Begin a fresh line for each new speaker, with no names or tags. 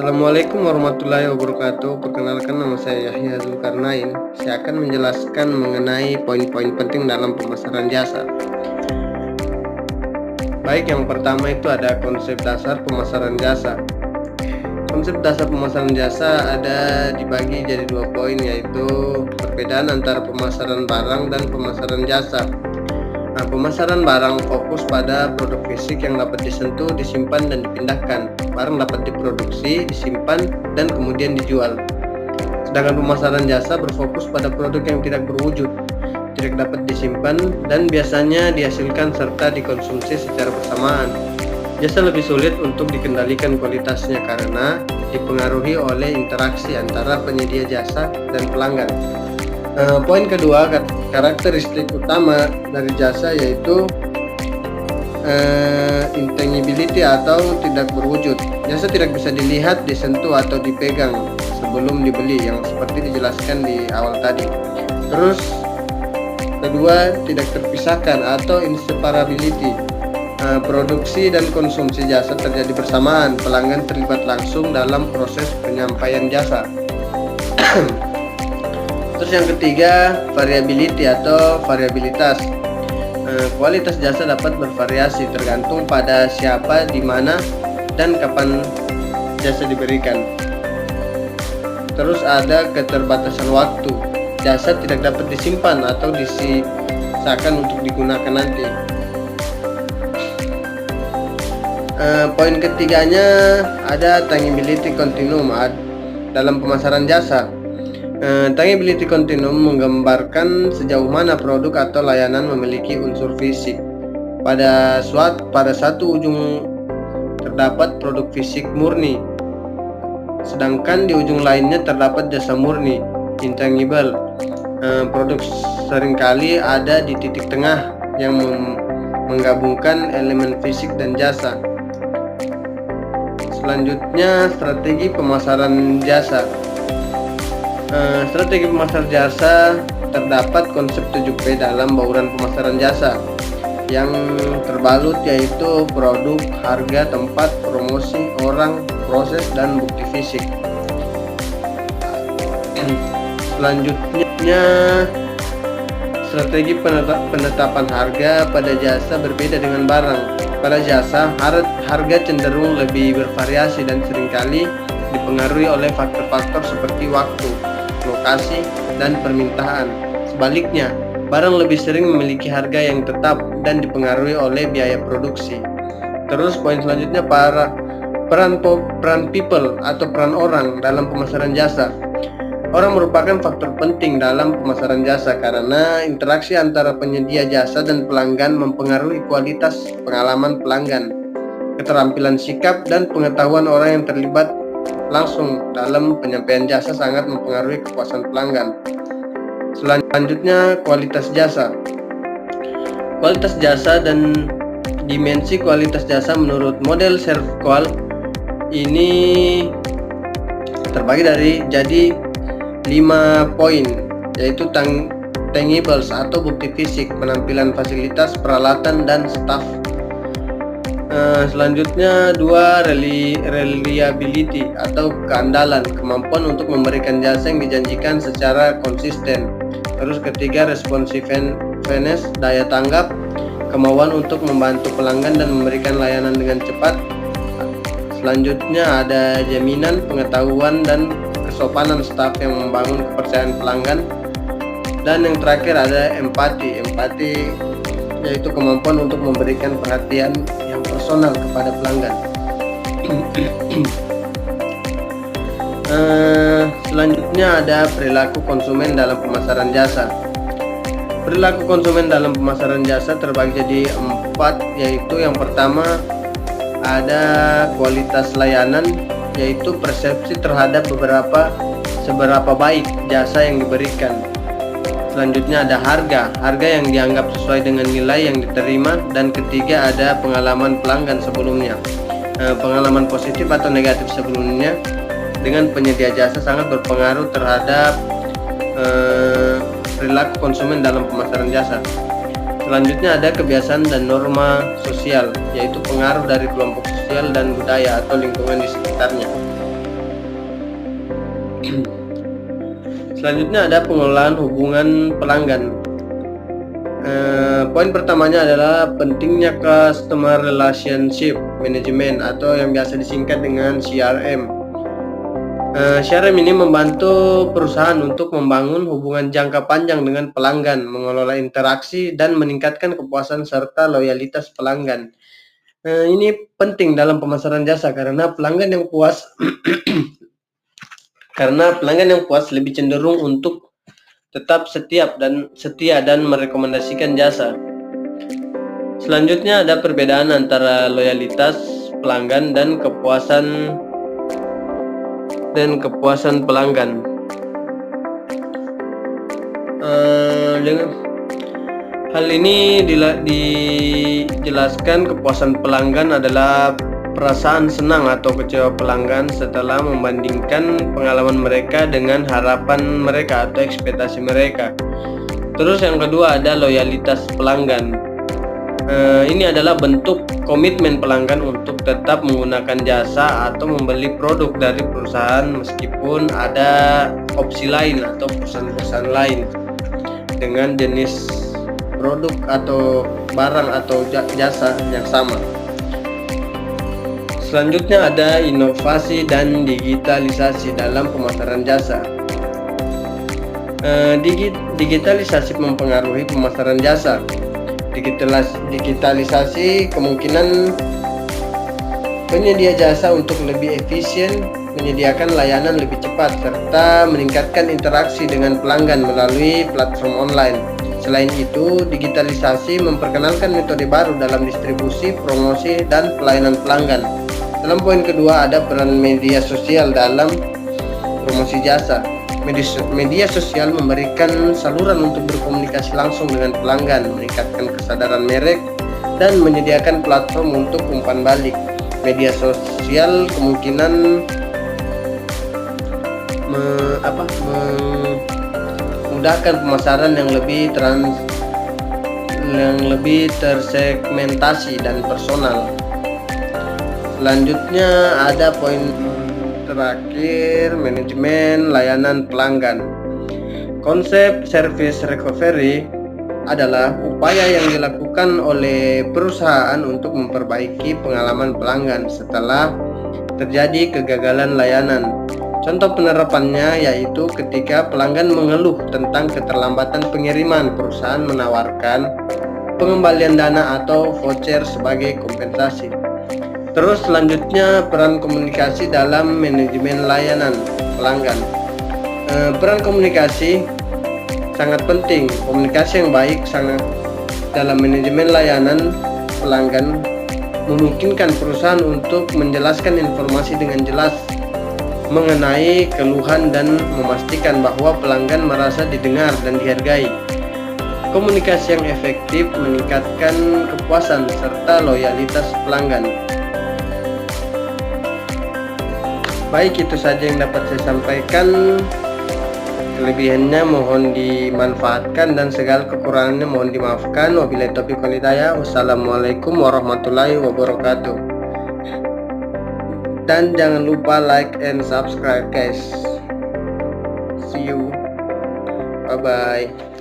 Assalamualaikum warahmatullahi wabarakatuh. Perkenalkan, nama saya Yahya Zulkarnain. Saya akan menjelaskan mengenai poin-poin penting dalam pemasaran jasa. Baik, yang pertama itu ada konsep dasar pemasaran jasa. Konsep dasar pemasaran jasa ada dibagi jadi 2 poin, yaitu perbedaan antara pemasaran barang dan pemasaran jasa. Nah, pemasaran barang fokus pada produk fisik yang dapat disentuh, disimpan, dan dipindahkan. Barang dapat diproduksi, disimpan, dan kemudian dijual. Sedangkan pemasaran jasa berfokus pada produk yang tidak berwujud, tidak dapat disimpan, dan biasanya dihasilkan serta dikonsumsi secara bersamaan. Jasa lebih sulit untuk dikendalikan kualitasnya karena dipengaruhi oleh interaksi antara penyedia jasa dan pelanggan. Poin kedua, karakteristik utama dari jasa yaitu intangibility atau tidak berwujud. Jasa tidak bisa dilihat, disentuh, atau dipegang sebelum dibeli, yang seperti dijelaskan di awal tadi. Terus kedua, tidak terpisahkan atau inseparability. Produksi dan konsumsi jasa terjadi bersamaan, pelanggan terlibat langsung dalam proses penyampaian jasa. Terus yang ketiga, variability atau variabilitas. Kualitas jasa dapat bervariasi tergantung pada siapa, di mana, dan kapan jasa diberikan. Terus ada keterbatasan waktu. Jasa tidak dapat disimpan atau disisakan untuk digunakan nanti. Poin ketiganya ada tangibility continuum dalam pemasaran jasa. Tangibility continuum menggambarkan sejauh mana produk atau layanan memiliki unsur fisik. Pada satu ujung terdapat produk fisik murni, sedangkan di ujung lainnya terdapat jasa murni, intangible. Produk seringkali ada di titik tengah yang menggabungkan elemen fisik dan jasa. Selanjutnya, strategi pemasaran jasa. Strategi pemasaran jasa terdapat konsep 7P dalam bauran pemasaran jasa. Yang terbalut yaitu produk, harga, tempat, promosi, orang, proses, dan bukti fisik. Selanjutnya, strategi penetapan harga pada jasa berbeda dengan barang. Pada jasa, harga cenderung lebih bervariasi dan seringkali dipengaruhi oleh faktor-faktor seperti waktu, lokasi, dan permintaan. Sebaliknya, barang lebih sering memiliki harga yang tetap dan dipengaruhi oleh biaya produksi. Terus poin selanjutnya, peran people atau peran orang dalam pemasaran jasa. Orang merupakan faktor penting dalam pemasaran jasa karena interaksi antara penyedia jasa dan pelanggan mempengaruhi kualitas pengalaman pelanggan. Keterampilan sikap dan pengetahuan orang yang terlibat langsung dalam penyampaian jasa sangat mempengaruhi kepuasan pelanggan. Selanjutnya, kualitas jasa. Kualitas jasa dan dimensi kualitas jasa menurut model SERVQUAL ini terbagi jadi 5 poin, yaitu tangibles atau bukti fisik, penampilan fasilitas, peralatan, dan staf. Selanjutnya 2, reliability atau keandalan, kemampuan untuk memberikan jasa yang dijanjikan secara konsisten. Terus ketiga, responsiveness, daya tanggap, kemauan untuk membantu pelanggan dan memberikan layanan dengan cepat. Selanjutnya ada jaminan, pengetahuan, dan kesopanan staf yang membangun kepercayaan pelanggan. Dan yang terakhir ada empati yaitu kemampuan untuk memberikan perhatian yang personal kepada pelanggan. Selanjutnya ada perilaku konsumen dalam pemasaran jasa. Perilaku konsumen dalam pemasaran jasa terbagi jadi 4, yaitu yang pertama ada kualitas layanan, yaitu persepsi terhadap seberapa baik jasa yang diberikan. Selanjutnya ada harga yang dianggap sesuai dengan nilai yang diterima. Dan ketiga ada pengalaman pelanggan sebelumnya. Pengalaman positif atau negatif sebelumnya dengan penyedia jasa sangat berpengaruh terhadap perilaku konsumen dalam pemasaran jasa. Selanjutnya ada kebiasaan dan norma sosial, yaitu pengaruh dari kelompok sosial dan budaya atau lingkungan di sekitarnya. Selanjutnya ada pengelolaan hubungan pelanggan. Poin pertamanya adalah pentingnya Customer Relationship Management atau yang biasa disingkat dengan CRM. CRM ini membantu perusahaan untuk membangun hubungan jangka panjang dengan pelanggan, mengelola interaksi, dan meningkatkan kepuasan serta loyalitas pelanggan. Ini penting dalam pemasaran jasa karena pelanggan yang puas lebih cenderung untuk tetap setia dan merekomendasikan jasa. Selanjutnya ada perbedaan antara loyalitas pelanggan dan kepuasan pelanggan. Hal ini dijelaskan kepuasan pelanggan adalah perasaan senang atau kecewa pelanggan setelah membandingkan pengalaman mereka dengan harapan mereka atau ekspektasi mereka. Terus yang kedua ada loyalitas pelanggan. Ini adalah bentuk komitmen pelanggan untuk tetap menggunakan jasa atau membeli produk dari perusahaan meskipun ada opsi lain atau perusahaan-perusahaan lain dengan jenis produk atau barang atau jasa yang sama. Selanjutnya ada inovasi dan digitalisasi dalam pemasaran jasa. Digitalisasi mempengaruhi pemasaran jasa. Digitalisasi kemungkinan penyedia jasa untuk lebih efisien, menyediakan layanan lebih cepat, serta meningkatkan interaksi dengan pelanggan melalui platform online. Selain itu, digitalisasi memperkenalkan metode baru dalam distribusi, promosi, dan pelayanan pelanggan. Dalam poin kedua ada peran media sosial dalam promosi jasa. Media sosial memberikan saluran untuk berkomunikasi langsung dengan pelanggan, meningkatkan kesadaran merek, dan menyediakan platform untuk umpan balik. Media sosial kemungkinan memudahkan pemasaran yang lebih tersegmentasi dan personal. Selanjutnya ada poin terakhir, manajemen layanan pelanggan. Konsep service recovery adalah upaya yang dilakukan oleh perusahaan untuk memperbaiki pengalaman pelanggan setelah terjadi kegagalan layanan. Contoh penerapannya yaitu ketika pelanggan mengeluh tentang keterlambatan pengiriman, perusahaan menawarkan pengembalian dana atau voucher sebagai kompensasi. Terus selanjutnya peran komunikasi dalam manajemen layanan pelanggan. Peran komunikasi sangat penting. Komunikasi yang baik dalam manajemen layanan pelanggan memungkinkan perusahaan untuk menjelaskan informasi dengan jelas mengenai keluhan dan memastikan bahwa pelanggan merasa didengar dan dihargai. Komunikasi yang efektif meningkatkan kepuasan serta loyalitas pelanggan. Baik, itu saja yang dapat saya sampaikan. Kelebihannya mohon dimanfaatkan dan segala kekurangannya mohon dimaafkan. Wabillahi taufiq wal hidayah. Wassalamualaikum warahmatullahi wabarakatuh. Dan jangan lupa like and subscribe guys. See you. Bye bye.